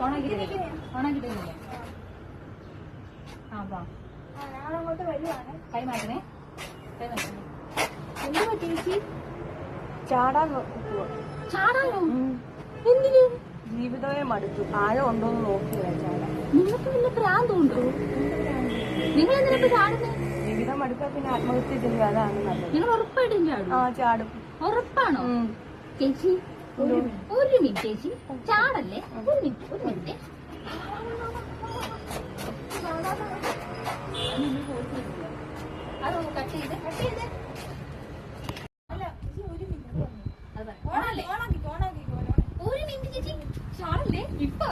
ഓണാക്കിട്ടില്ലേ? ഞാനങ്ങോട്ട് വരുവാണ്. കൈ മാറ്റണേ. എന്തുവാ ചേച്ചി? ചാടാനോ? എന്തിനു? ജീവിതമേ മടുത്തു. ആഴം ഉണ്ടോന്ന് നോക്കിയാ ചാടാൻ. നിങ്ങൾക്ക് പിന്നെ പ്രാന്തമുണ്ടോ? നിങ്ങൾ എന്തിനാ ചാടുന്നത്? ജീവിതം മടുക്കാ പിന്നെ ആത്മഹത്യ ചെയ്യുക, അതാണ് നല്ലത്. നിങ്ങൾ ഉറപ്പായിട്ടും ചാടും? ചാടും. ഉറപ്പാണോ ചേച്ചി? ഒരു മിനിറ്റ് ചേച്ചി, ചാടല്ലേ? ഒരു മിനിറ്റ്. അതൊന്ന് കട്ട് ചെയ്ത് ഒരു മിനിറ്റ് ചേച്ചി, ചാടല്ലേ? ഇപ്പൊ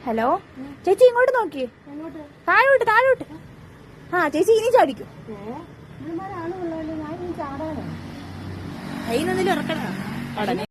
ഹലോ ചേച്ചി, ഇങ്ങോട്ട് നോക്കിയേ. താഴോട്ട്. ചേച്ചി ഇനി ചാടിക്കും. കയ്യിൽ നിന്നിൽ ഇറക്കണ.